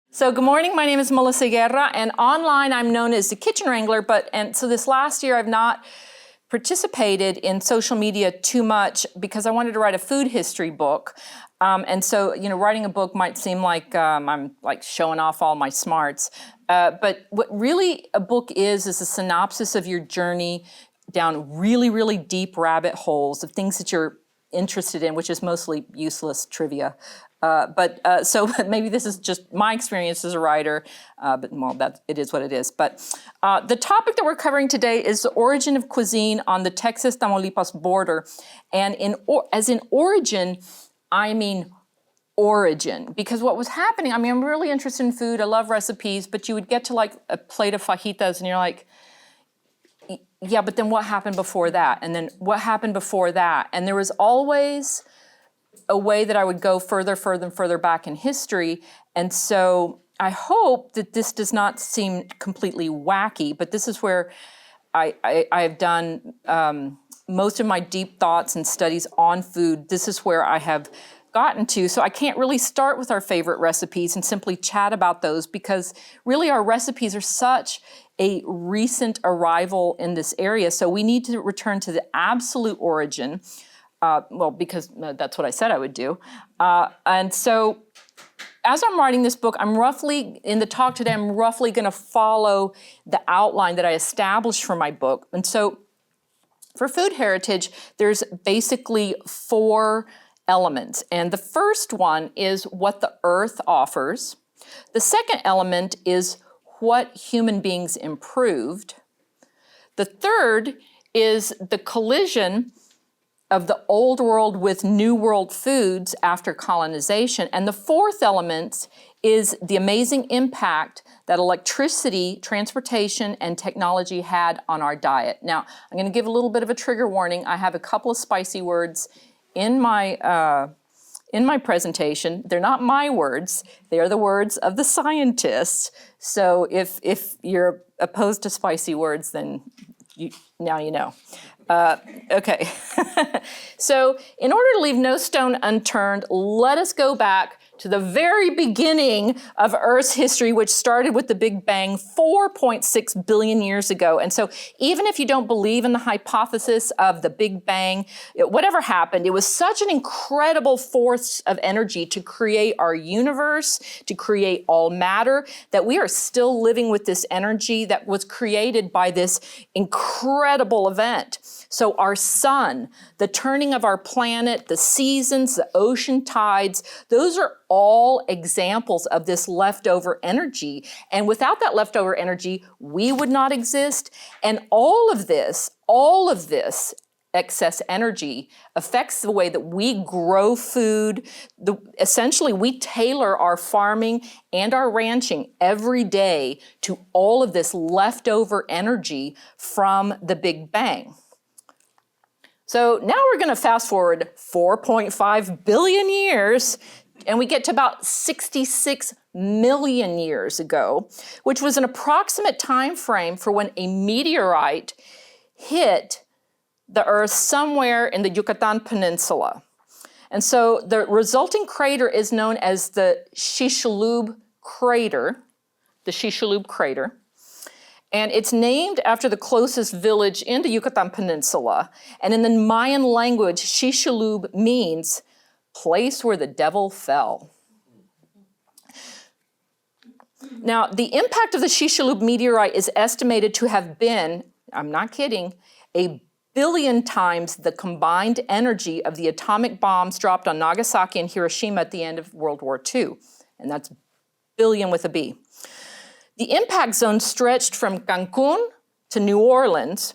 So good morning, my name is Melissa Guerra, and online I'm known as the Kitchen Wrangler, so this last year I've not participated in social media too much because I wanted to write a food history book. Writing a book might seem like I'm like showing off all my smarts, but what really a book is a synopsis of your journey down really, really deep rabbit holes of things that you're interested in, which is mostly useless trivia. But maybe this is just my experience as a writer, that it is what it is. But the topic that we're covering today is the origin of cuisine on the Texas-Tamaulipas border. And as in origin, I mean origin. Because what was happening, I'm really interested in food, I love recipes, but you would get to like a plate of fajitas and you're like, yeah, but then what happened before that? And then what happened before that? And there was always a way that I would go further and further back in history. And so I hope that this does not seem completely wacky, but this is where I've done most of my deep thoughts and studies on food. This is where I have gotten to. So I can't really start with our favorite recipes and simply chat about those because really our recipes are such a recent arrival in this area. So we need to return to the absolute origin. Because that's what I said I would do. And so as I'm writing this book, in the talk today, I'm roughly going to follow the outline that I established for my book. And so for food heritage, there's basically 4 elements. And the first one is what the earth offers. The second element is what human beings improved. The third is the collision of the old world with new world foods after colonization. And the fourth element is the amazing impact that electricity, transportation, and technology had on our diet. Now, I'm gonna give a little bit of a trigger warning. I have a couple of spicy words in my presentation. They're not my words, they are the words of the scientists. So if you're opposed to spicy words, then now you know. Okay, so in order to leave no stone unturned, let us go back to the very beginning of Earth's history, which started with the Big Bang 4.6 billion years ago. And so even if you don't believe in the hypothesis of the Big Bang, whatever happened, it was such an incredible force of energy to create our universe, to create all matter, that we are still living with this energy that was created by this incredible event. So our sun, the turning of our planet, the seasons, the ocean tides, those are all examples of this leftover energy. And without that leftover energy, we would not exist. And all of this excess energy affects the way that we grow food. Essentially, we tailor our farming and our ranching every day to all of this leftover energy from the Big Bang. So now we're going to fast forward 4.5 billion years, and we get to about 66 million years ago, which was an approximate time frame for when a meteorite hit the Earth somewhere in the Yucatan Peninsula. And so the resulting crater is known as the Chicxulub crater, And it's named after the closest village in the Yucatan Peninsula. And in the Mayan language, Chicxulub means place where the devil fell. Now, the impact of the Chicxulub meteorite is estimated to have been, I'm not kidding, 1 billion times the combined energy of the atomic bombs dropped on Nagasaki and Hiroshima at the end of World War II. And that's billion with a B. The impact zone stretched from Cancun to New Orleans,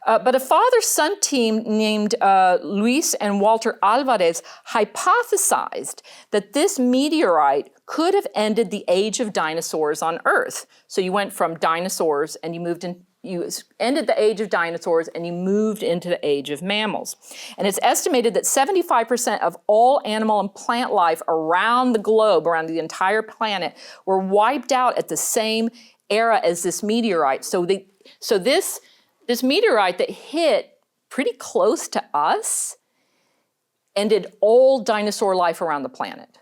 but a father-son team named Luis and Walter Alvarez hypothesized that this meteorite could have ended the age of dinosaurs on Earth. So you went from dinosaurs and you ended the age of dinosaurs and you moved into the age of mammals. And it's estimated that 75% of all animal and plant life around the globe, around the entire planet, were wiped out at the same era as this meteorite. So this meteorite that hit pretty close to us ended all dinosaur life around the planet.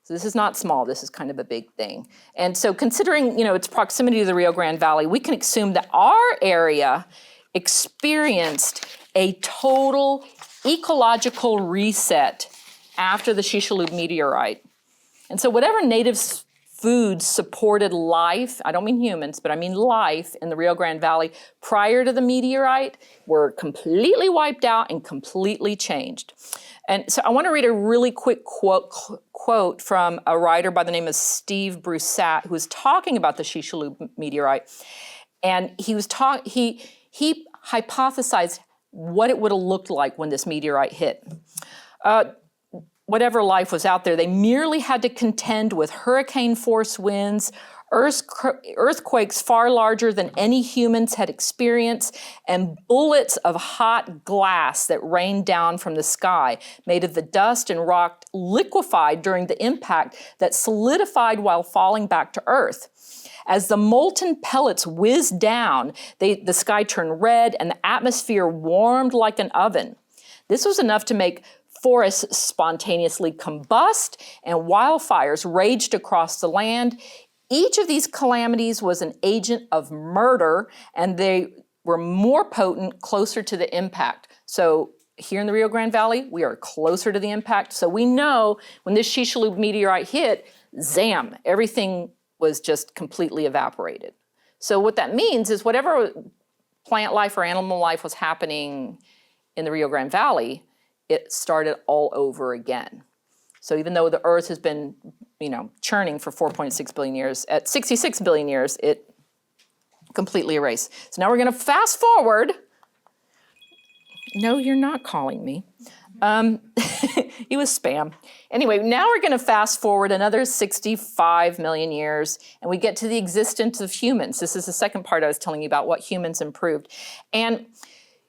So this is not small, this is kind of a big thing. And so considering, its proximity to the Rio Grande Valley, we can assume that our area experienced a total ecological reset after the Chicxulub meteorite. And so whatever native foods supported life, I don't mean humans, but I mean life in the Rio Grande Valley prior to the meteorite were completely wiped out and completely changed. And so I want to read a really quick quote from a writer by the name of Steve Broussat, who was talking about the Chicxulub meteorite. And he hypothesized what it would have looked like when this meteorite hit. Whatever life was out there, they merely had to contend with hurricane-force winds, earthquakes far larger than any humans had experienced, and bullets of hot glass that rained down from the sky, made of the dust and rock liquefied during the impact that solidified while falling back to Earth. As the molten pellets whizzed down, the sky turned red and the atmosphere warmed like an oven. This was enough to make forests spontaneously combust and wildfires raged across the land. Each of these calamities was an agent of murder, and they were more potent closer to the impact. So here in the Rio Grande Valley, we are closer to the impact. So we know when this Chicxulub meteorite hit, zam, everything was just completely evaporated. So what that means is whatever plant life or animal life was happening in the Rio Grande Valley, it started all over again. So even though the Earth has been, churning for 4.6 billion years, at 66 billion years, it completely erased. So now we're going to fast forward. No, you're not calling me. It was spam. Anyway, now we're going to fast forward another 65 million years, and we get to the existence of humans. This is the second part I was telling you about, what humans improved. And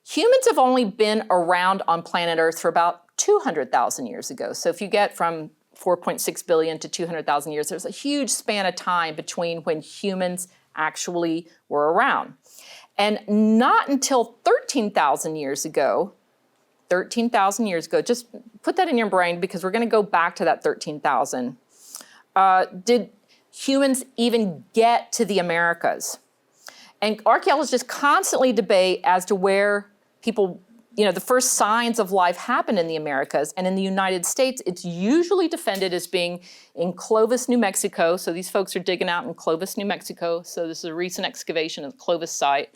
humans have only been around on planet Earth for about 200,000 years ago. So if you get from 4.6 billion to 200,000 years, there's a huge span of time between when humans actually were around. And not until 13,000 years ago, just put that in your brain because we're going to go back to that 13,000, did humans even get to the Americas? And archaeologists constantly debate as to where people, the first signs of life happened in the Americas. And in the United States, it's usually defended as being in Clovis, New Mexico. So these folks are digging out in Clovis, New Mexico. So this is a recent excavation of the Clovis site.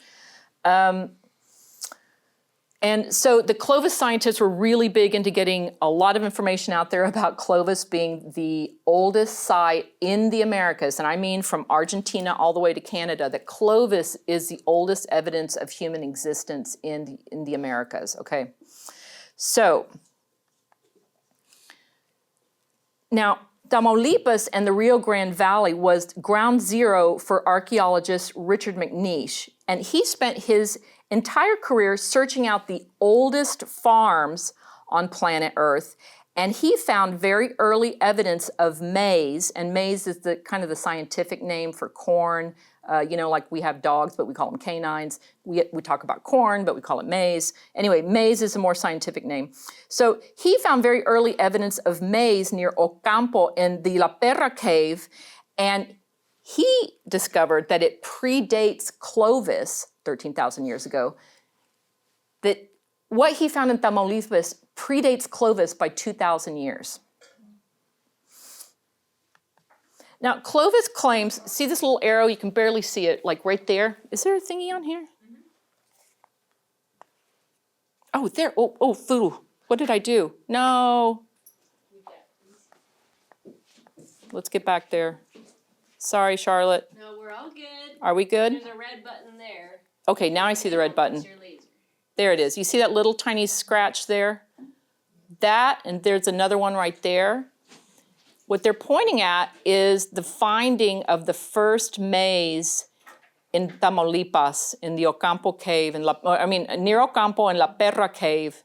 And so the Clovis scientists were really big into getting a lot of information out there about Clovis being the oldest site in the Americas. And I mean from Argentina all the way to Canada, that Clovis is the oldest evidence of human existence in the Americas, okay? So, now Tamaulipas and the Rio Grande Valley was ground zero for archaeologist Richard McNeish. And he spent his entire career searching out the oldest farms on planet Earth, and he found very early evidence of maize, and maize is the kind of the scientific name for corn. Like we have dogs, but we call them canines. We talk about corn, but we call it maize. Anyway, maize is a more scientific name. So he found very early evidence of maize near Ocampo in the La Perra cave, and he discovered that it predates Clovis, 13,000 years ago, that what he found in Tamaulipas predates Clovis by 2,000 years. Now, Clovis claims, see this little arrow? You can barely see it, like right there. Is there a thingy on here? Mm-hmm. Oh, there. Oh, foo. What did I do? No. Let's get back there. Sorry, Charlotte. No, we're all good. Are we good? There's a red button there. Okay, now I see the red button. Your laser. There it is. You see that little tiny scratch there? That, and there's another one right there. What they're pointing at is the finding of the first maize in Tamaulipas, in the Ocampo cave, near Ocampo and La Perra cave.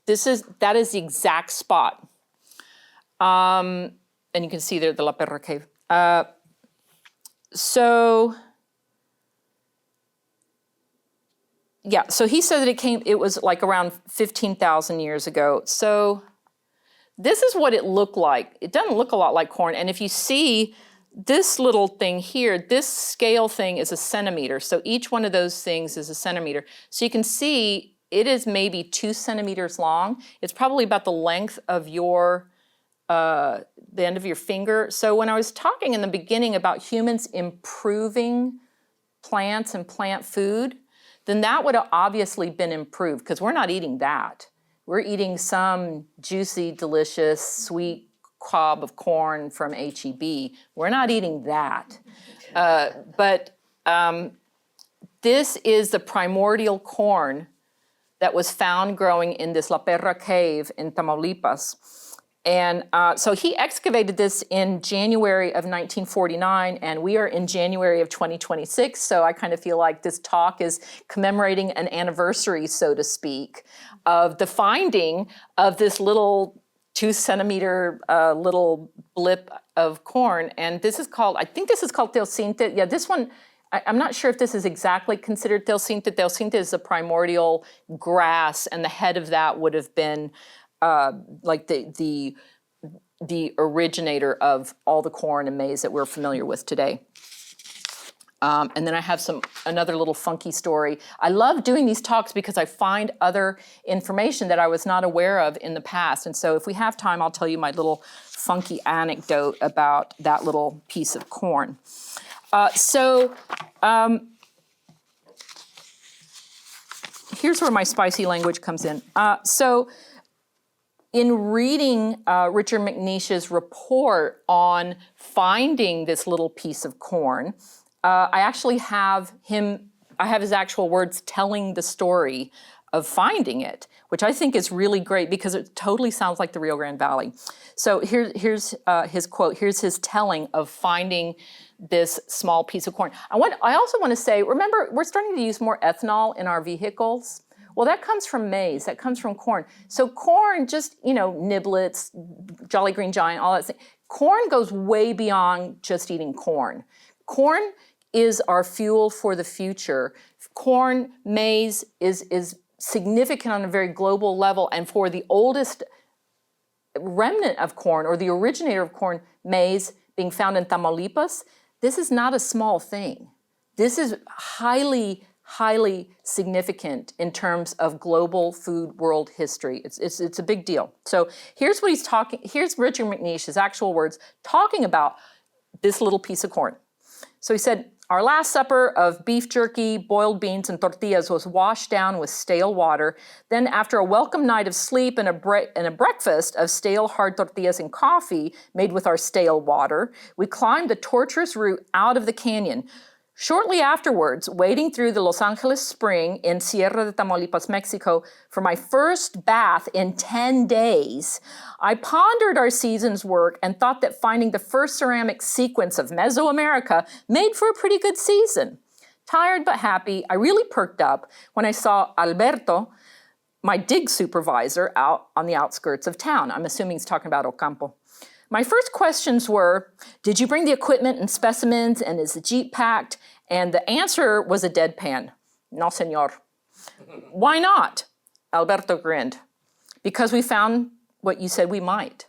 That is the exact spot. And you can see there the La Perra cave. So he said that it was like around 15,000 years ago. So this is what it looked like. It doesn't look a lot like corn. And if you see this little thing here, this scale thing is a centimeter. So each one of those things is a centimeter. So you can see it is maybe 2 centimeters long. It's probably about the length of your, the end of your finger. So when I was talking in the beginning about humans improving plants and plant food, then that would have obviously been improved because we're not eating that. We're eating some juicy, delicious, sweet cob of corn from HEB. We're not eating that. But this is the primordial corn that was found growing in this La Perra cave in Tamaulipas. And so he excavated this in January of 1949, and we are in January of 2026, so I kind of feel like this talk is commemorating an anniversary, so to speak, of the finding of this little 2 centimeter little blip of corn. And this is called, I think this is called teosinte. Yeah, this one, I'm not sure if this is exactly considered teosinte. Teosinte is a primordial grass, and the head of that would have been like the originator of all the corn and maize that we're familiar with today. And then I have another little funky story. I love doing these talks because I find other information that I was not aware of in the past. And so if we have time, I'll tell you my little funky anecdote about that little piece of corn. Here's where my spicy language comes in. In reading Richard McNeish's report on finding this little piece of corn, I actually have his actual words telling the story of finding it, which I think is really great because it totally sounds like the Rio Grande Valley. So here's his quote. Here's his telling of finding this small piece of corn. I also want to say, remember, we're starting to use more ethanol in our vehicles. Well, that comes from maize, that comes from corn. So corn, just, niblets, Jolly Green Giant, all that stuff. Corn goes way beyond just eating corn. Corn is our fuel for the future. Corn, maize is significant on a very global level, and for the oldest remnant of corn, or the originator of corn, maize, being found in Tamaulipas, this is not a small thing. This is highly significant in terms of global food world history. It's a big deal. So here's what here's Richard McNeish, his actual words, talking about this little piece of corn. So he said, "Our last supper of beef jerky, boiled beans, and tortillas was washed down with stale water. Then after a welcome night of sleep and a breakfast of stale hard tortillas and coffee made with our stale water, we climbed the tortuous route out of the canyon. Shortly afterwards, wading through the Los Angeles Spring in Sierra de Tamaulipas, Mexico, for my first bath in 10 days, I pondered our season's work and thought that finding the first ceramic sequence of Mesoamerica made for a pretty good season. Tired but happy, I really perked up when I saw Alberto, my dig supervisor, out on the outskirts of town." I'm assuming he's talking about Ocampo. "My first questions were, did you bring the equipment and specimens, and is the Jeep packed?" And the answer was a deadpan. "No, senor." "Why not?" Alberto grinned. "Because we found what you said we might."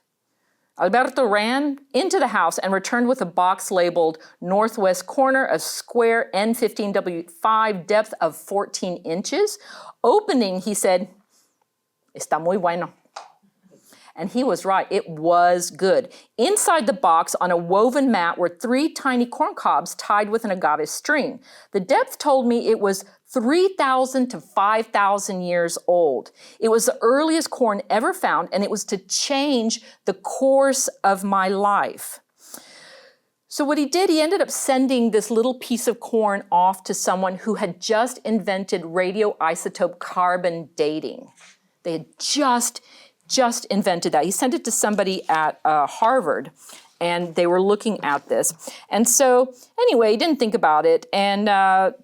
Alberto ran into the house and returned with a box labeled northwest corner of square N15W5, depth of 14 inches. Opening, he said, "Está muy bueno." And he was right, it was good. Inside the box on a woven mat were 3 tiny corn cobs tied with an agave string. The depth told me it was 3,000 to 5,000 years old. It was the earliest corn ever found, and it was to change the course of my life. So what he did, he ended up sending this little piece of corn off to someone who had just invented radioisotope carbon dating. They had just invented that. He sent it to somebody at Harvard, and they were looking at this. And so anyway, he didn't think about it. And, about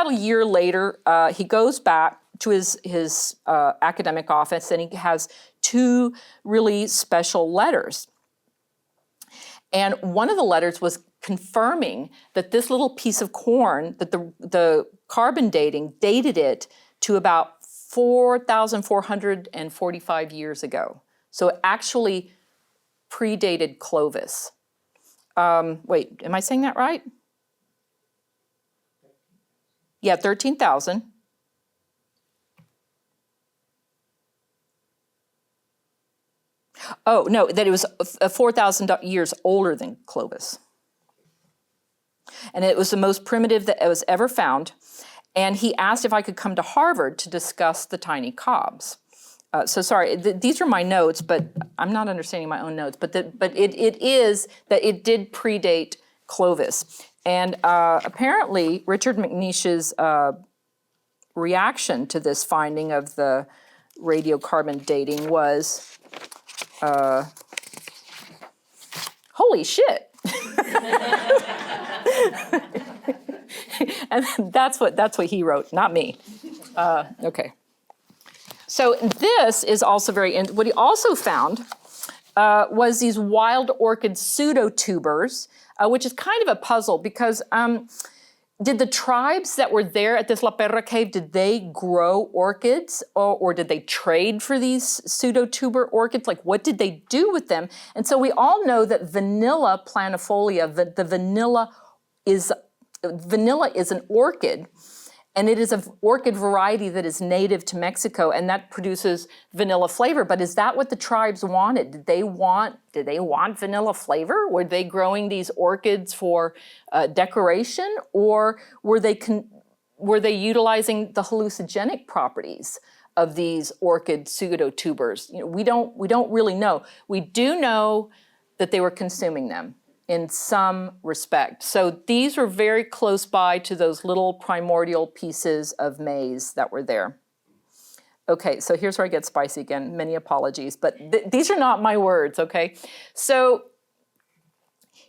a year later, he goes back to his academic office, and he has 2 really special letters. And one of the letters was confirming that this little piece of corn, that the carbon dating dated it to about 4,445 years ago. So it actually predated Clovis. Wait, am I saying that right? Yeah, 13,000. Oh, no, that it was 4,000 years older than Clovis. And it was the most primitive that was ever found. And he asked if I could come to Harvard to discuss the tiny cobs. So sorry, these are my notes, but I'm not understanding my own notes. But it is that it did predate Clovis. And apparently, Richard McNeish's reaction to this finding of the radiocarbon dating was, holy shit. And that's what he wrote, not me. Okay. So this is also what he also found was these wild orchid pseudotubers, which is kind of a puzzle because did the tribes that were there at this La Perra cave, did they grow orchids or did they trade for these pseudotuber orchids? Like what did they do with them? And so we all know that vanilla planifolia, the vanilla is an orchid, and it is an orchid variety that is native to Mexico, and that produces vanilla flavor. But is that what the tribes wanted? Did they want vanilla flavor? Were they growing these orchids for decoration, or were they utilizing the hallucinogenic properties of these orchid pseudotubers? We don't really know. We do know that they were consuming them in some respect. So these were very close by to those little primordial pieces of maize that were there. Okay, so here's where I get spicy again. Many apologies, but these are not my words, okay? So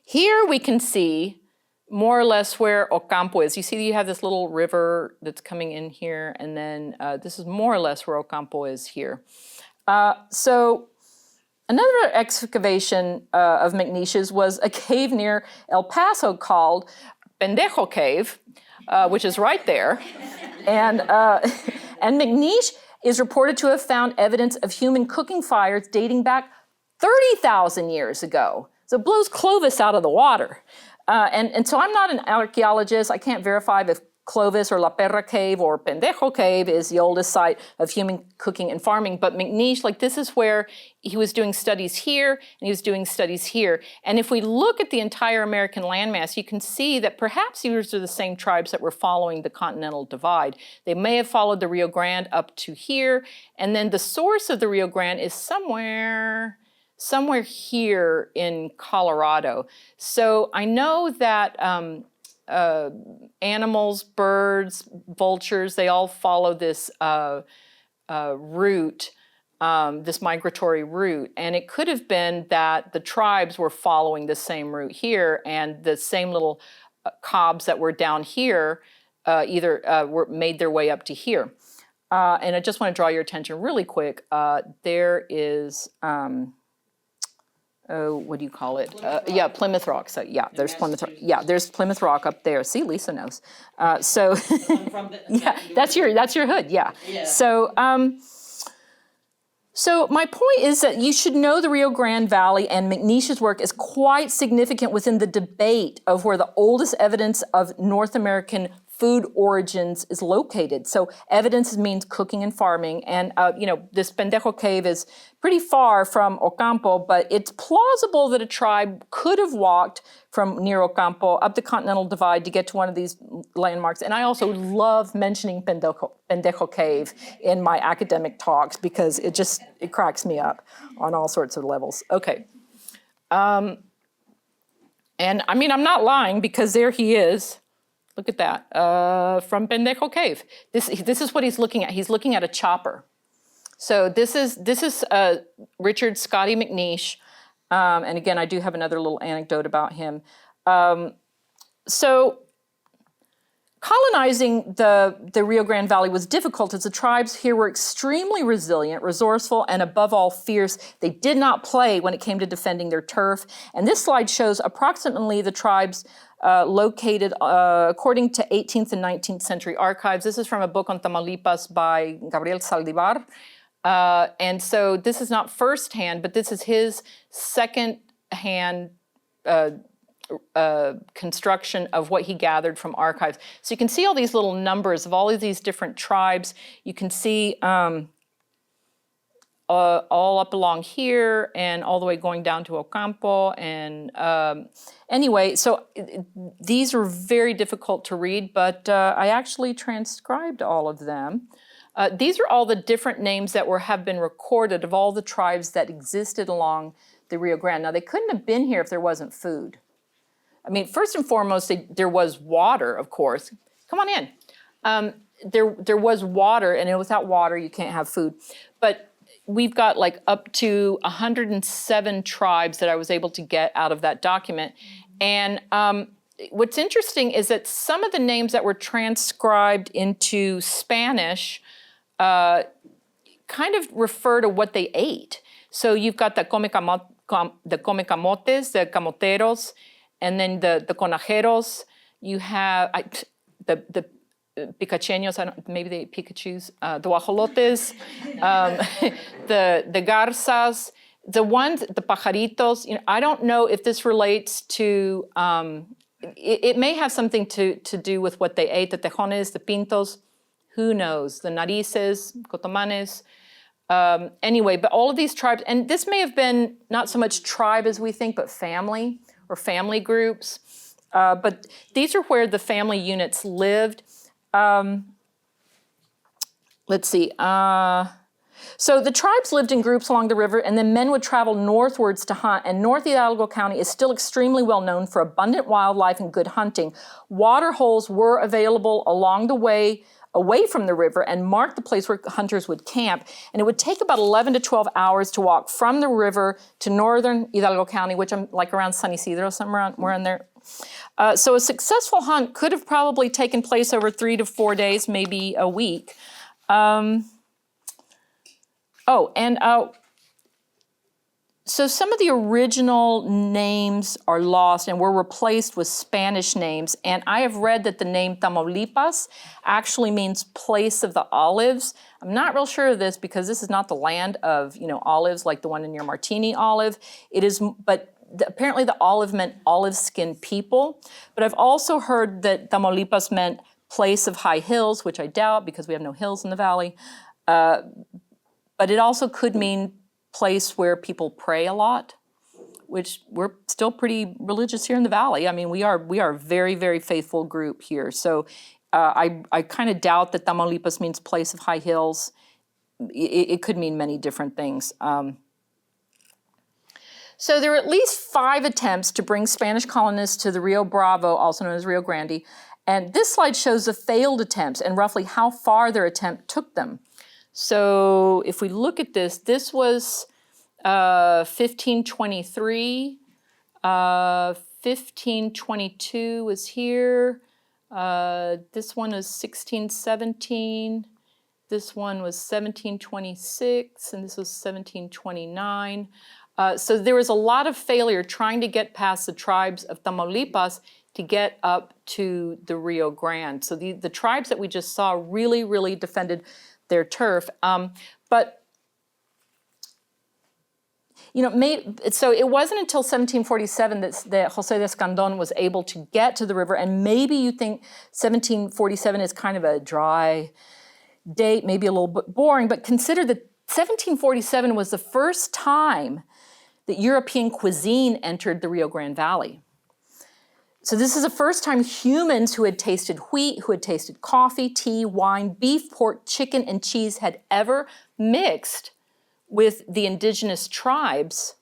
here we can see more or less where Ocampo is. You see you have this little river that's coming in here, and then this is more or less where Ocampo is here. So another excavation of McNeish's was a cave near El Paso called Pendejo Cave, which is right there. And McNeish is reported to have found evidence of human cooking fires dating back 30,000 years ago. So it blows Clovis out of the water. And so I'm not an archaeologist. I can't verify if Clovis or La Perra Cave or Pendejo Cave is the oldest site of human cooking and farming. But McNeish, like this is where he was doing studies here and he was doing studies here. And if we look at the entire American landmass, you can see that perhaps these are the same tribes that were following the Continental Divide. They may have followed the Rio Grande up to here. And then the source of the Rio Grande is somewhere here in Colorado. So I know that animals, birds, vultures, they all follow this route, this migratory route. And it could have been that the tribes were following the same route here, and the same little cobs that were down here were made their way up to here. And I just want to draw your attention really quick. There is what do you call it? Yeah, Plymouth Rock. So yeah, there's Plymouth Rock. Yeah, there's Plymouth Rock up there. See, Lisa knows. Yeah, that's your hood. Yeah. So so my point is that you should know the Rio Grande Valley, and McNeish's work is quite significant within the debate of where the oldest evidence of North American food origins is located. So evidence means cooking and farming. And, this Pendejo Cave is pretty far from Ocampo, but it's plausible that a tribe could have walked from near Ocampo up the Continental Divide to get to one of these landmarks. And I also love mentioning Pendejo Cave in my academic talks because it cracks me up on all sorts of levels. Okay. And I mean, I'm not lying because there he is. Look at that, from Pendejo Cave. This is what he's looking at. He's looking at a chopper. So this is Richard Scotty McNeish. And again, I do have another little anecdote about him. So colonizing the Rio Grande Valley was difficult as the tribes here were extremely resilient, resourceful, and above all fierce. They did not play when it came to defending their turf. And this slide shows approximately the tribes located according to 18th and 19th century archives. This is from a book on Tamaulipas by Gabriel Saldivar. And so this is not firsthand, but this is his second-hand construction of what he gathered from archives. So you can see all these little numbers of all of these different tribes. You can see all up along here and all the way going down to Ocampo. And anyway, so these are very difficult to read, but I actually transcribed all of them. These are all the different names that have been recorded of all the tribes that existed along the Rio Grande. Now, they couldn't have been here if there wasn't food. I mean, first and foremost, there was water, of course. Come on in. There was water, and without water, you can't have food. But we've got like up to 107 tribes that I was able to get out of that document. And what's interesting is that some of the names that were transcribed into Spanish kind of refer to what they ate. So you've got the come camotes, the camoteros, and then the conajeros. You have the picacheños, maybe they eat Pikachus, the guajolotes, the garzas, the pajaritos. I don't know if this relates to, it may have something to do with what they ate, the tejones, the pintos, who knows, the narices, cotomanes. Anyway, but all of these tribes, and this may have been not so much tribe as we think, but family or family groups. But these are where the family units lived. Let's see. So the tribes lived in groups along the river, and then men would travel northwards to hunt. And North Hidalgo County is still extremely well known for abundant wildlife and good hunting. Water holes were available along the way away from the river and marked the place where hunters would camp. And it would take about 11 to 12 hours to walk from the river to northern Hidalgo County, which I'm like around San Isidro, somewhere in there. So a successful hunt could have probably taken place over 3 to 4 days, maybe a week. So some of the original names are lost and were replaced with Spanish names. And I have read that the name Tamaulipas actually means place of the olives. I'm not real sure of this because this is not the land of, olives like the one in your Martini olive. It is, but apparently the olive meant olive-skinned people. But I've also heard that Tamaulipas meant place of high hills, which I doubt because we have no hills in the valley. But it also could mean place where people pray a lot, which we're still pretty religious here in the valley. I mean, we are a very, very faithful group here. So I kind of doubt that Tamaulipas means place of high hills. It could mean many different things. So there were at least 5 attempts to bring Spanish colonists to the Rio Bravo, also known as Rio Grande. And this slide shows the failed attempts and roughly how far their attempt took them. So if we look at this, this was 1523, 1522 was here, this one was 1617, this one was 1726, and this was 1729. So there was a lot of failure trying to get past the tribes of Tamaulipas to get up to the Rio Grande. So the tribes that we just saw really, really defended their turf. But so it wasn't until 1747 that José de Escandón was able to get to the river. And maybe you think 1747 is kind of a dry date, maybe a little bit boring, but consider that 1747 was the first time that European cuisine entered the Rio Grande Valley. So this is the first time humans who had tasted wheat, who had tasted coffee, tea, wine, beef, pork, chicken, and cheese had ever mixed with the indigenous tribes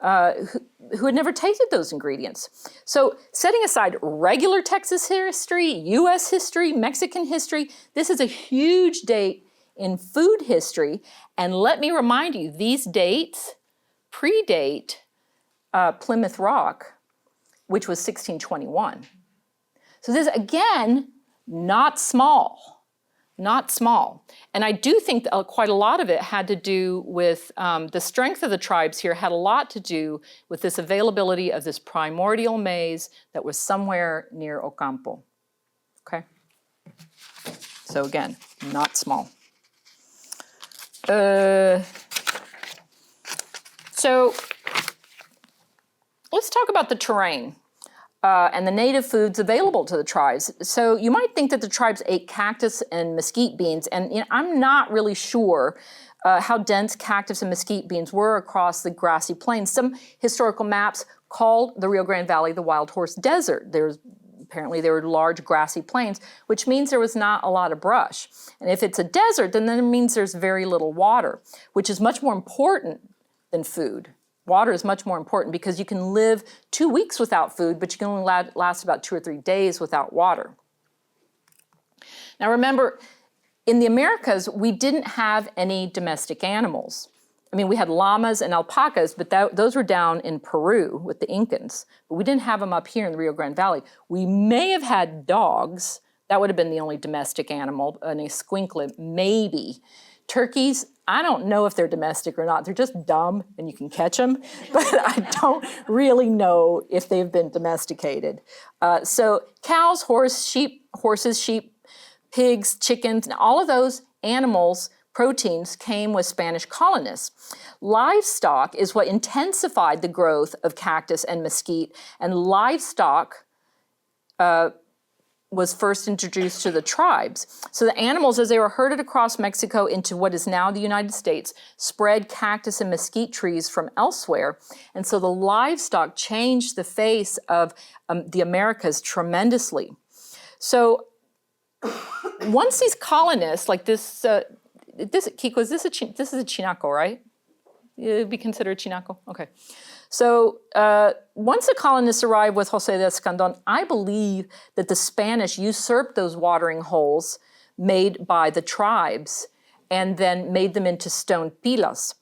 who had never tasted those ingredients. So setting aside regular Texas history, U.S. history, Mexican history, this is a huge date in food history. And let me remind you, these dates predate Plymouth Rock, which was 1621. So this, again, not small, not small. And I do think that quite a lot of it had to do with the strength of the tribes here had a lot to do with this availability of this primordial maize that was somewhere near Ocampo, okay? So again, not small. So let's talk about the terrain and the native foods available to the tribes. So you might think that the tribes ate cactus and mesquite beans, and I'm not really sure how dense cactus and mesquite beans were across the grassy plains. Some historical maps called the Rio Grande Valley the Wild Horse Desert. Apparently there were large grassy plains, which means there was not a lot of brush. And if it's a desert, then that means there's very little water, which is much more important than food. Water is much more important because you can live 2 weeks without food, but you can only last about 2 or 3 days without water. Now remember, in the Americas, we didn't have any domestic animals. I mean, we had llamas and alpacas, but those were down in Peru with the Incans. But we didn't have them up here in the Rio Grande Valley. We may have had dogs. That would have been the only domestic animal, an esquinkle, maybe. Turkeys, I don't know if they're domestic or not. They're just dumb and you can catch them, but I don't really know if they've been domesticated. So cows, horses, sheep, pigs, chickens, and all of those animals, proteins, came with Spanish colonists. Livestock is what intensified the growth of cactus and mesquite, and livestock was first introduced to the tribes. So the animals, as they were herded across Mexico into what is now the United States, spread cactus and mesquite trees from elsewhere. And so the livestock changed the face of the Americas tremendously. So once these colonists, like Kiko, this is a chinaco, right? It'd be considered chinaco? Okay. So once the colonists arrived with José de Escandón, I believe that the Spanish usurped those watering holes made by the tribes and then made them into stone pilas.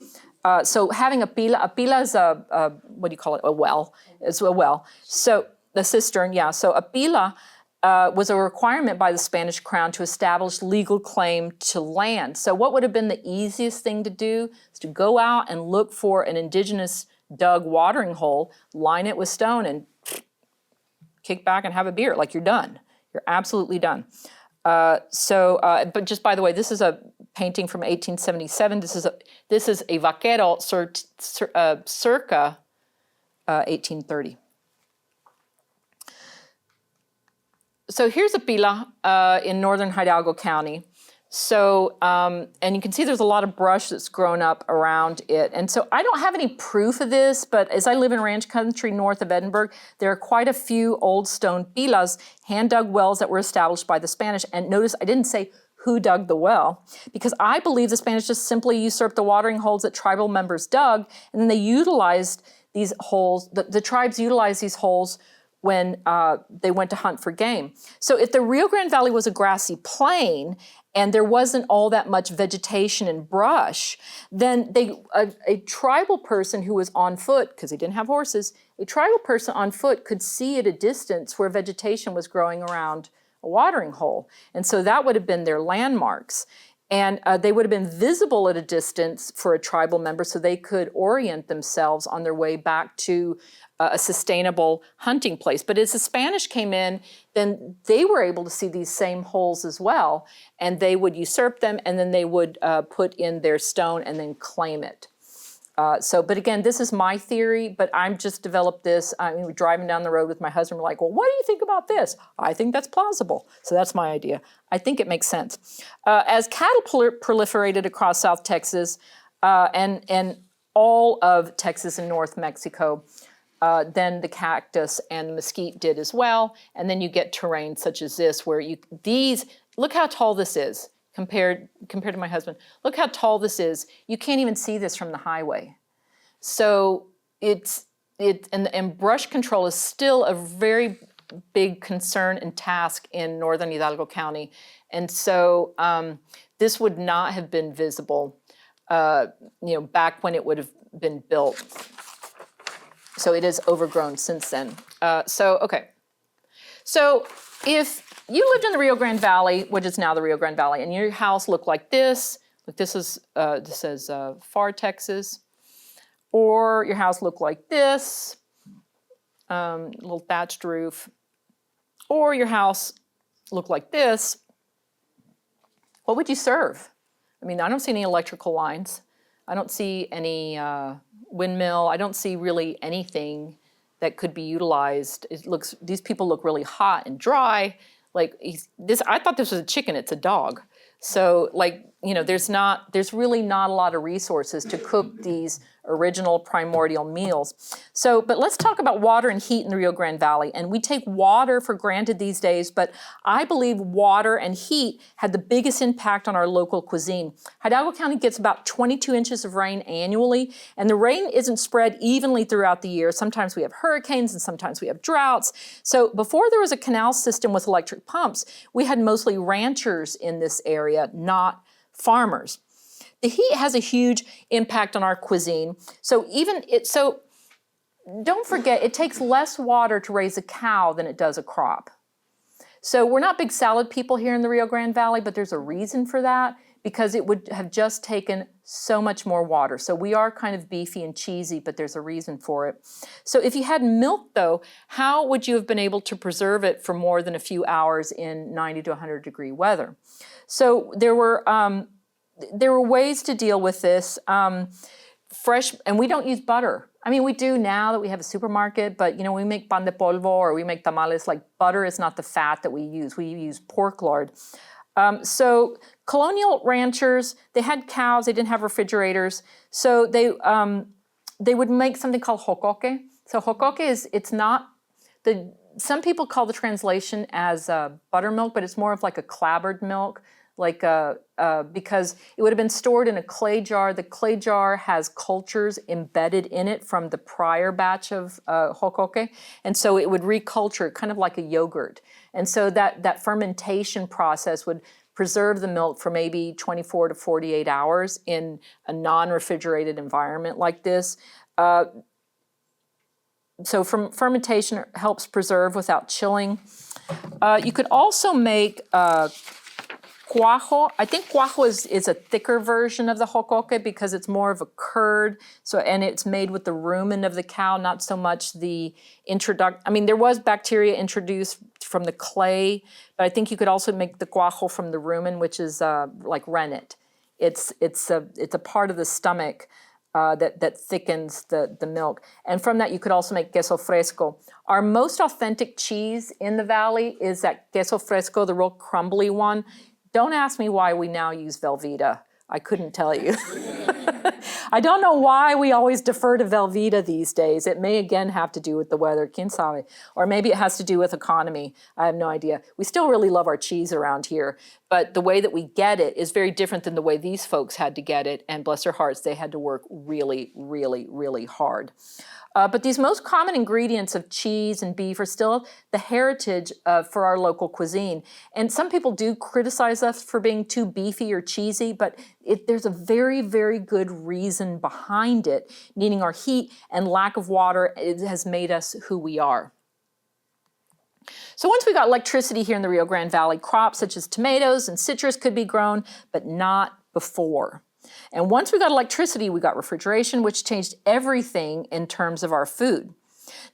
So having a pila is what do you call it? A well. It's a well. So the cistern, yeah. So a pila was a requirement by the Spanish crown to establish legal claim to land. So what would have been the easiest thing to do is to go out and look for an indigenous dug watering hole, line it with stone, and kick back and have a beer. Like, you're done. You're absolutely done. But just by the way, this is a painting from 1877. This is a vaquero circa 1830. So here's a pila in northern Hidalgo County. So, and you can see there's a lot of brush that's grown up around it. And so I don't have any proof of this, but as I live in ranch country north of Edinburgh, there are quite a few old stone pilas, hand-dug wells that were established by the Spanish. And notice I didn't say who dug the well, because I believe the Spanish just simply usurped the watering holes that tribal members dug, and then they utilized these holes, the tribes utilized these holes when they went to hunt for game. So if the Rio Grande Valley was a grassy plain and there wasn't all that much vegetation and brush, then a tribal person who was on foot, because they didn't have horses, a tribal person on foot could see at a distance where vegetation was growing around a watering hole. And so that would have been their landmarks. And they would have been visible at a distance for a tribal member so they could orient themselves on their way back to a sustainable hunting place. But as the Spanish came in, then they were able to see these same holes as well, and they would usurp them, and then they would put in their stone and then claim it. But again, this is my theory, but I'm just developed this. I mean, we're driving down the road with my husband. We're like, well, what do you think about this? I think that's plausible. So that's my idea. I think it makes sense. As cattle proliferated across South Texas and all of Texas and North Mexico, then the cactus and the mesquite did as well. And then you get terrain such as this, where look how tall this is. Compared to my husband. Look how tall this is. You can't even see this from the highway. So and brush control is still a very big concern and task in northern Hidalgo County. And so this would not have been visible, back when it would have been built. So it is overgrown since then. Okay. So if you lived in the Rio Grande Valley, which is now the Rio Grande Valley, and your house looked like this. Look, this says Far Texas, or your house looked like this, little thatched roof, or your house looked like this. What would you serve? I mean, I don't see any electrical lines. I don't see any windmill. I don't see really anything that could be utilized. These people look really hot and dry. Like I thought this was a chicken, it's a dog. So there's really not a lot of resources to cook these original primordial meals. So, but let's talk about water and heat in the Rio Grande Valley. And we take water for granted these days, but I believe water and heat had the biggest impact on our local cuisine. Hidalgo County gets about 22 inches of rain annually, and the rain isn't spread evenly throughout the year. Sometimes we have hurricanes and sometimes we have droughts. So before there was a canal system with electric pumps, we had mostly ranchers in this area, not farmers. The heat has a huge impact on our cuisine. So don't forget, it takes less water to raise a cow than it does a crop. So we're not big salad people here in the Rio Grande Valley, but there's a reason for that, because it would have just taken so much more water. So we are kind of beefy and cheesy, but there's a reason for it. So if you had milk though, how would you have been able to preserve it for more than a few hours in 90 to 100 degree weather? So there were ways to deal with this. Fresh, and we don't use butter. I mean, we do now that we have a supermarket, but we make pan de polvo or we make tamales. Like, butter is not the fat that we use. We use pork lard. So colonial ranchers, they had cows, they didn't have refrigerators. So they would make something called jocoque. So jocoque some people call the translation as buttermilk, but it's more of like a clabbered milk. Because it would have been stored in a clay jar. The clay jar has cultures embedded in it from the prior batch of jocoque, and so it would reculture, kind of like a yogurt. And so that fermentation process would preserve the milk for maybe 24 to 48 hours in a non-refrigerated environment like this. So fermentation helps preserve without chilling. You could also make cuajo. I think cuajo is a thicker version of the jocoque because it's more of a curd. And it's made with the rumen of the cow, not so much the introduction. I mean, there was bacteria introduced from the clay, but I think you could also make the cuajo from the rumen, which is like rennet. It's a part of the stomach that thickens the milk. And from that, you could also make queso fresco. Our most authentic cheese in the valley is that queso fresco, the real crumbly one. Don't ask me why we now use Velveeta. I couldn't tell you. I don't know why we always defer to Velveeta these days. It may again have to do with the weather, quién sabe. Or maybe it has to do with economy. I have no idea. We still really love our cheese around here, but the way that we get it is very different than the way these folks had to get it, and bless their hearts, they had to work really, really, really hard. But these most common ingredients of cheese and beef are still the heritage for our local cuisine. And some people do criticize us for being too beefy or cheesy, but there's a very, very good reason behind it, meaning our heat and lack of water has made us who we are. So once we got electricity here in the Rio Grande Valley, crops such as tomatoes and citrus could be grown, but not before. And once we got electricity, we got refrigeration, which changed everything in terms of our food.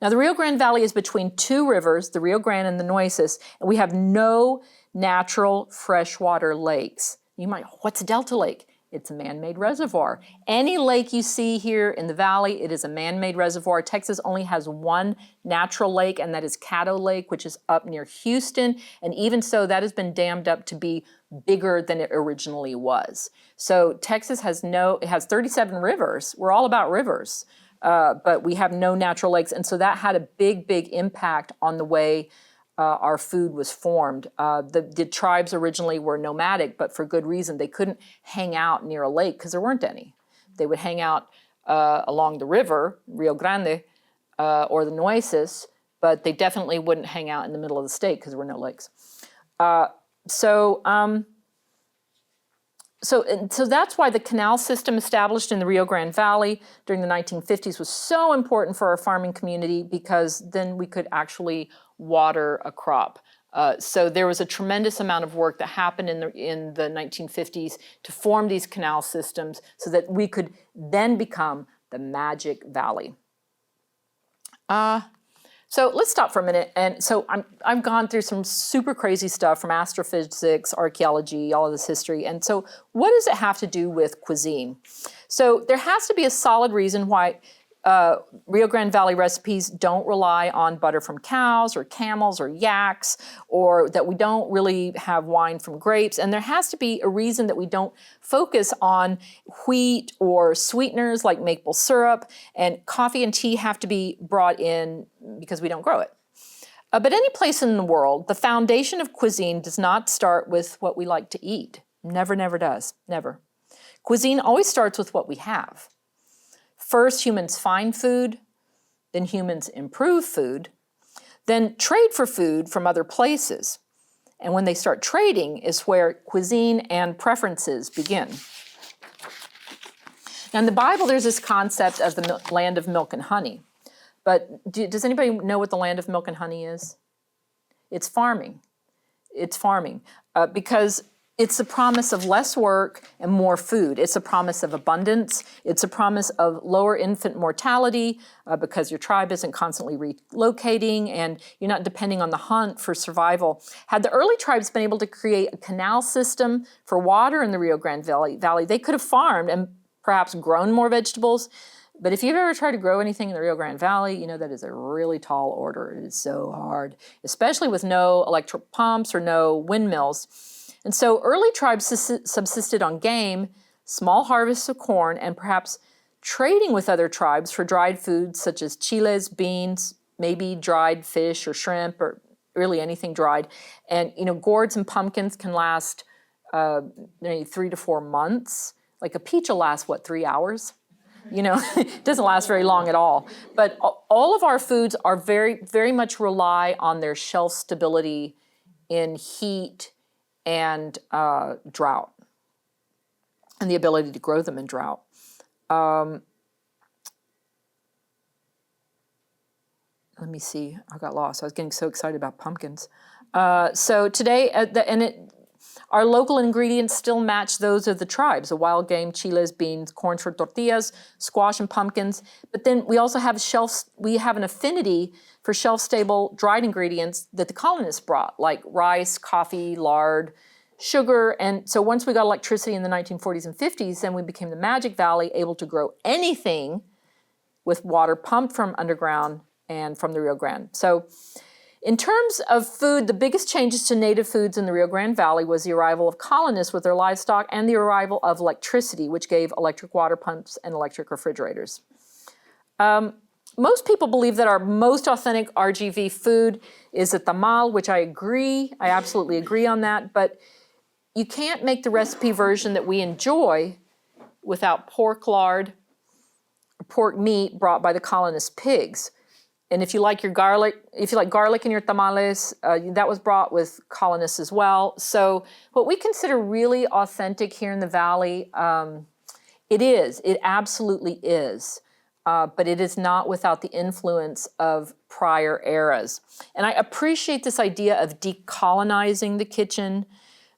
Now, the Rio Grande Valley is between two rivers, the Rio Grande and the Nueces, and we have no natural freshwater lakes. You might, what's a delta lake? It's a man-made reservoir. Any lake you see here in the valley, it is a man-made reservoir. Texas only has one natural lake, and that is Caddo Lake, which is up near Houston. And even so, that has been dammed up to be bigger than it originally was. So Texas has 37 rivers. We're all about rivers, but we have no natural lakes. And so that had a big, big impact on the way our food was formed. The tribes originally were nomadic, but for good reason. They couldn't hang out near a lake because there weren't any. They would hang out along the river, Rio Grande, or the Nueces, but they definitely wouldn't hang out in the middle of the state because there were no lakes. So that's why the canal system established in the Rio Grande Valley during the 1950s was so important for our farming community, because then we could actually water a crop. So there was a tremendous amount of work that happened in the 1950s to form these canal systems so that we could then become the Magic Valley. So So let's stop for a minute. And so I've gone through some super crazy stuff from astrophysics, archaeology, all of this history. And so what does it have to do with cuisine? So there has to be a solid reason why Rio Grande Valley recipes don't rely on butter from cows or camels or yaks, or that we don't really have wine from grapes. And there has to be a reason that we don't focus on wheat or sweeteners like maple syrup, and coffee and tea have to be brought in because we don't grow it. But any place in the world, the foundation of cuisine does not start with what we like to eat. Never, never does. Never. Cuisine always starts with what we have. First, humans find food, then humans improve food, then trade for food from other places. And when they start trading is where cuisine and preferences begin. Now in the Bible, there's this concept of the land of milk and honey. But does anybody know what the land of milk and honey is? It's farming. It's farming because it's a promise of less work and more food. It's a promise of abundance. It's a promise of lower infant mortality because your tribe isn't constantly relocating and you're not depending on the hunt for survival. Had the early tribes been able to create a canal system for water in the Rio Grande Valley, they could have farmed and perhaps grown more vegetables. But if you've ever tried to grow anything in the Rio Grande Valley, you know that is a really tall order. It is so hard, especially with no electric pumps or no windmills. And so early tribes subsisted on game, small harvests of corn, and perhaps trading with other tribes for dried foods such as chiles, beans, maybe dried fish or shrimp, or really anything dried. And gourds and pumpkins can last 3 to 4 months. Like a peach will last, 3 hours? It doesn't last very long at all. But all of our foods are very, very much rely on their shelf stability in heat and drought, and the ability to grow them in drought. Let me see, I got lost. I was getting so excited about pumpkins. So today, our local ingredients still match those of the tribes: the wild game, chiles, beans, corn for tortillas, squash, and pumpkins. But then we also have an affinity for shelf-stable dried ingredients that the colonists brought, like rice, coffee, lard, sugar. And so once we got electricity in the 1940s and 50s, then we became the Magic Valley, able to grow anything with water pumped from underground and from the Rio Grande. So in terms of food, the biggest changes to native foods in the Rio Grande Valley was the arrival of colonists with their livestock and the arrival of electricity, which gave electric water pumps and electric refrigerators. Most people believe that our most authentic RGV food is a tamal, which I agree. I absolutely agree on that. But you can't make the recipe version that we enjoy without pork lard, pork meat brought by the colonist pigs. And if you like garlic in your tamales, that was brought with colonists as well. So what we consider really authentic here in the Valley, it absolutely is. But it is not without the influence of prior eras. And I appreciate this idea of decolonizing the kitchen,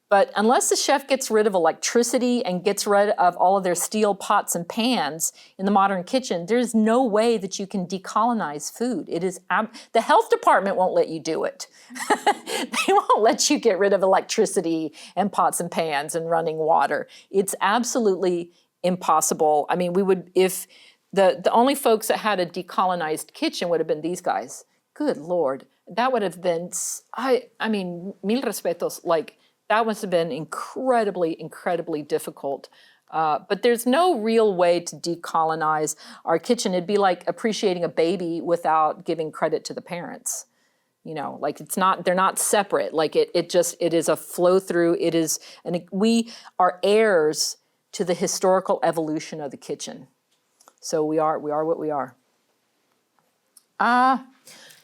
but unless the chef gets rid of electricity and gets rid of all of their steel pots and pans in the modern kitchen, there's no way that you can decolonize food. The health department won't let you do it. They won't let you get rid of electricity and pots and pans and running water. It's absolutely impossible. I mean, if the only folks that had a decolonized kitchen would have been these guys. Good Lord. That would have been, mil respetos, that must have been incredibly, incredibly difficult. But there's no real way to decolonize our kitchen. It'd be like appreciating a baby without giving credit to the parents. They're not separate. It is a flow through. We are heirs to the historical evolution of the kitchen. So we are what we are.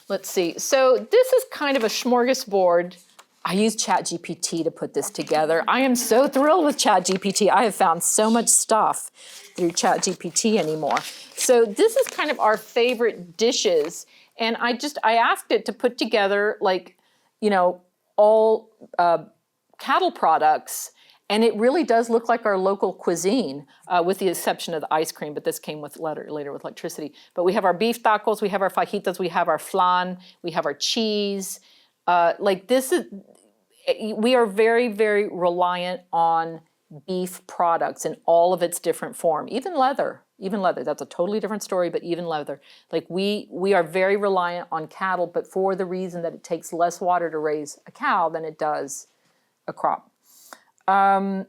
Let's see. So this is kind of a smorgasbord. I used ChatGPT to put this together. I am so thrilled with ChatGPT. I have found so much stuff through ChatGPT anymore. So this is kind of our favorite dishes. And I asked it to put together all cattle products And it really does look like our local cuisine, with the exception of the ice cream, but this came with later with electricity. But we have our beef tacos, we have our fajitas, we have our flan, we have our cheese. We are very, very reliant on beef products in all of its different form. Even leather, that's a totally different story, but even leather. Like we are very reliant on cattle, but for the reason that it takes less water to raise a cow than it does a crop. But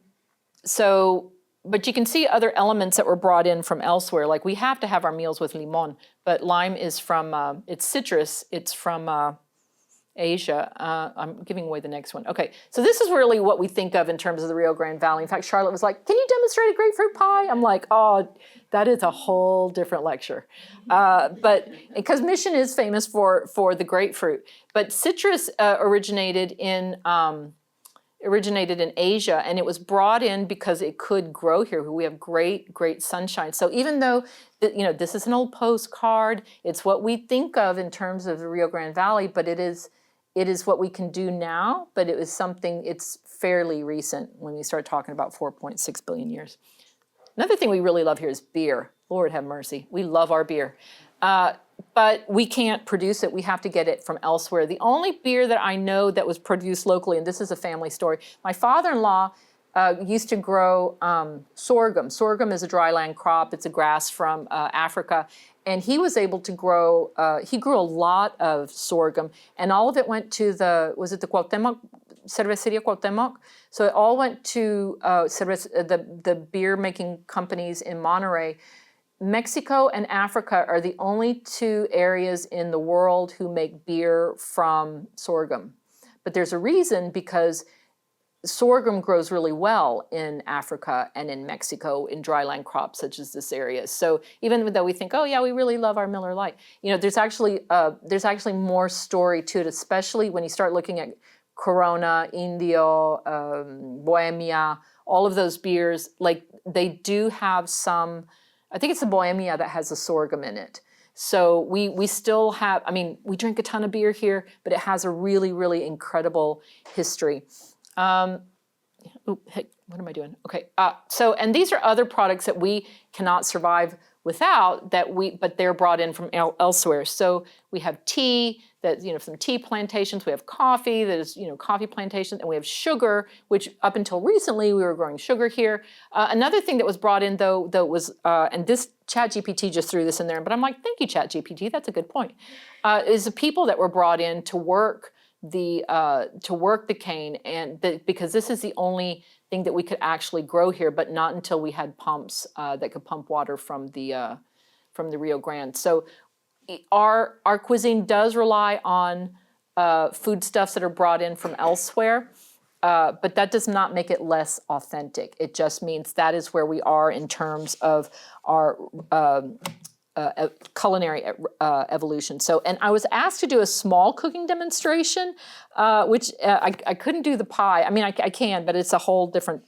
you can see other elements that were brought in from elsewhere. Like we have to have our meals with limon, but lime is from, it's citrus, it's from Asia. I'm giving away the next one. Okay, so this is really what we think of in terms of the Rio Grande Valley. In fact, Charlotte was like, can you demonstrate a grapefruit pie? I'm like, oh, that is a whole different lecture. But because Mission is famous for the grapefruit, but citrus originated in Asia, and it was brought in because it could grow here. We have great, great sunshine. So even though, this is an old postcard, it's what we think of in terms of the Rio Grande Valley, but it is what we can do now, but it was something, it's fairly recent when you start talking about 4.6 billion years. Another thing we really love here is beer. Lord have mercy. We love our beer. But we can't produce it. We have to get it from elsewhere. The only beer that I know that was produced locally, and this is a family story, my father-in-law used to grow sorghum. Sorghum is a dryland crop. It's a grass from Africa. And he was able to grow, he grew a lot of sorghum, and all of it went to the Cuauhtemoc, Cerveceria Cuauhtemoc? So it all went to the beer-making companies in Monterey. Mexico and Africa are the only two areas in the world who make beer from sorghum. But there's a reason, because sorghum grows really well in Africa and in Mexico in dryland crops such as this area. So even though we think, oh yeah, we really love our Miller Lite, there's actually more story to it, especially when you start looking at Corona, Indio, Bohemia, all of those beers. Like they do have some. I think it's the Bohemia that has the sorghum in it. So we still have. We drink a ton of beer here, but it has a really, really incredible history. Hey, what am I doing? Okay, and these are other products that we cannot survive without, but they're brought in from elsewhere. So we have tea, from tea plantations. We have coffee, that is, coffee plantations, and we have sugar, which up until recently we were growing sugar here. Another thing that was brought in though was, and this ChatGPT just threw this in there, but I'm like, thank you, ChatGPT, that's a good point, is the people that were brought in to work the cane, because this is the only thing that we could actually grow here, but not until we had pumps that could pump water from the Rio Grande. So our cuisine does rely on foodstuffs that are brought in from elsewhere, but that does not make it less authentic. It just means that is where we are in terms of our culinary evolution. So, and I was asked to do a small cooking demonstration, which I couldn't do the pie. I can, but it's a whole different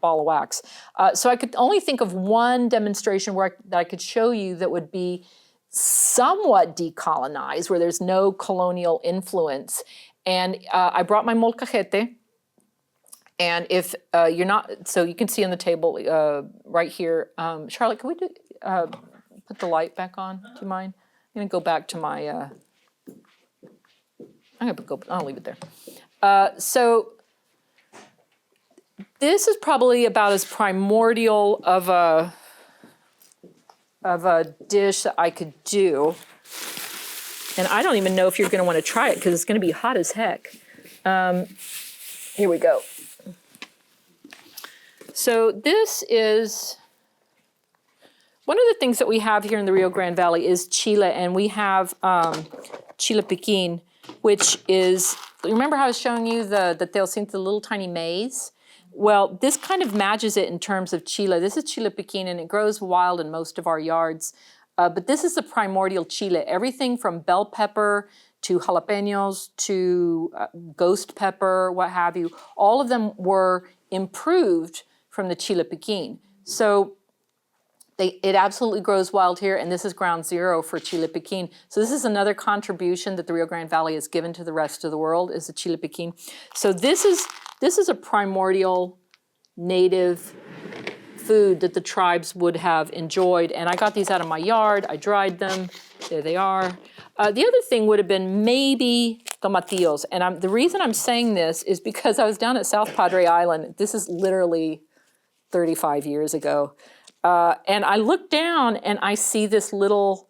ball of wax. So I could only think of one demonstration that I could show you that would be somewhat decolonized, where there's no colonial influence. And I brought my molcajete. And if you're not, so you can see on the table right here. Charlotte, can we do... put the light back on, do you mind? I'm gonna go back to my, I'll leave it there. So this is probably about as primordial of a dish that I could do. And I don't even know if you're gonna wanna try it, because it's gonna be hot as heck. Here we go. So this is, one of the things that we have here in the Rio Grande Valley is chile, and we have chile piquin, which is, remember how I was showing you the teosinte, the little tiny maize? Well, this kind of matches it in terms of chile. This is chile piquin, and it grows wild in most of our yards. But this is the primordial chile. Everything from bell pepper to jalapenos to ghost pepper, what have you, all of them were improved from the chile piquin. So it absolutely grows wild here, and this is ground zero for chile piquin. So this is another contribution that the Rio Grande Valley has given to the rest of the world, is the chile piquin. So this is a primordial native food that the tribes would have enjoyed. And I got these out of my yard. I dried them. There they are. The other thing would have been maybe tomatillos. And the reason I'm saying this is because I was down at South Padre Island. This is literally 35 years ago. And I look down and I see this little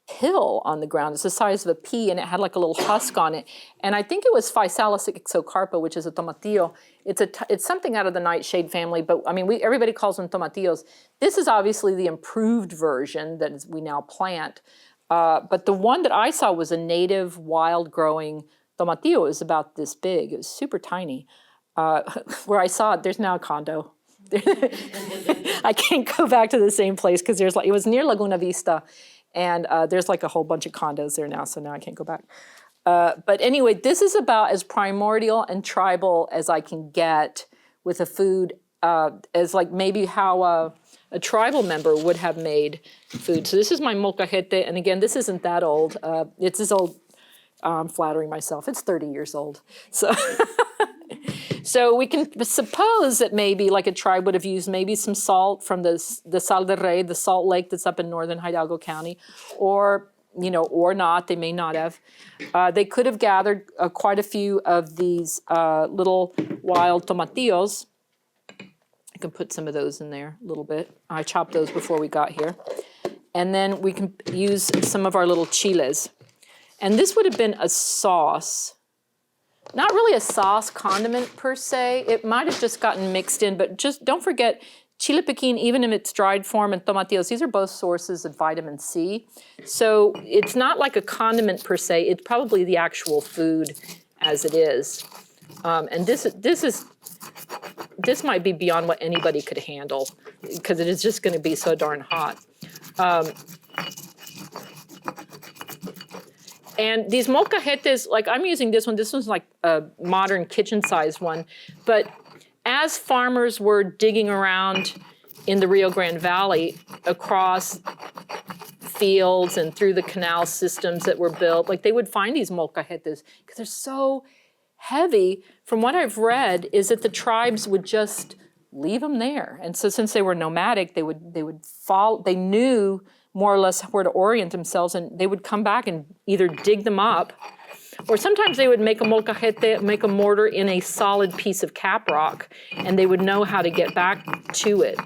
hill on the ground. It's the size of a pea, and it had like a little husk on it. And I think it was Physalis ixocarpa, which is a tomatillo. It's something out of the nightshade family, but I mean, everybody calls them tomatillos. This is obviously the improved version that we now plant. But the one that I saw was a native wild-growing tomatillo. It was about this big. It was super tiny. Where I saw it, there's now a condo. I can't go back to the same place because it was near Laguna Vista. And there's like a whole bunch of condos there now, so now I can't go back. But anyway, this is about as primordial and tribal as I can get with a food, as like maybe how a tribal member would have made food. So this is my molcajete, and again, this isn't that old. It's as old, I'm flattering myself, it's 30 years old. So we can suppose that maybe like a tribe would have used maybe some salt from the Sal de Rey, the salt lake that's up in northern Hidalgo County, or not, they may not have. They could have gathered quite a few of these little wild tomatillos. I can put some of those in there a little bit. I chopped those before we got here. And then we can use some of our little chiles. And this would have been a sauce. Not really a sauce condiment per se. It might have just gotten mixed in, but just don't forget, chile piquin, even in its dried form, and tomatillos, these are both sources of vitamin C. So it's not like a condiment per se. It's probably the actual food as it is. And this might be beyond what anybody could handle because it is just going to be so darn hot. And these molcajetes, like I'm using this one's like a modern kitchen-sized one, but as farmers were digging around in the Rio Grande Valley across fields and through the canal systems that were built, like they would find these molcajetes because they're so heavy. From what I've read is that the tribes would just leave them there. And so since they were nomadic, they would follow, they knew more or less where to orient themselves, and they would come back and either dig them up, or sometimes they would make a molcajete, make a mortar in a solid piece of caprock, and they would know how to get back to it.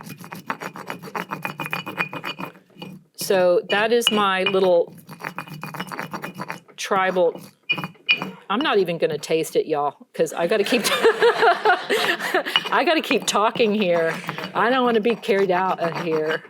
So that is my little tribal. I'm not even going to taste it, y'all, because I got to keep. I got to keep talking here. I don't want to be carried out of here.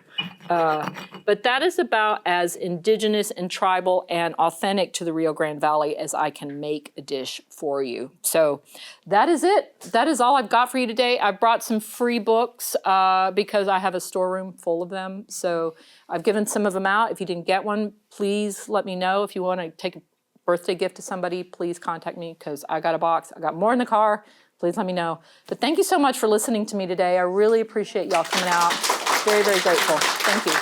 But that is about as indigenous and tribal and authentic to the Rio Grande Valley as I can make a dish for you. So that is it. That is all I've got for you today. I brought some free books because I have a storeroom full of them. So I've given some of them out. If you didn't get one, please let me know. If you want to take a birthday gift to somebody, please contact me because I got a box. I got more in the car. Please let me know. But thank you so much for listening to me today. I really appreciate y'all coming out. Very, very grateful. Thank you.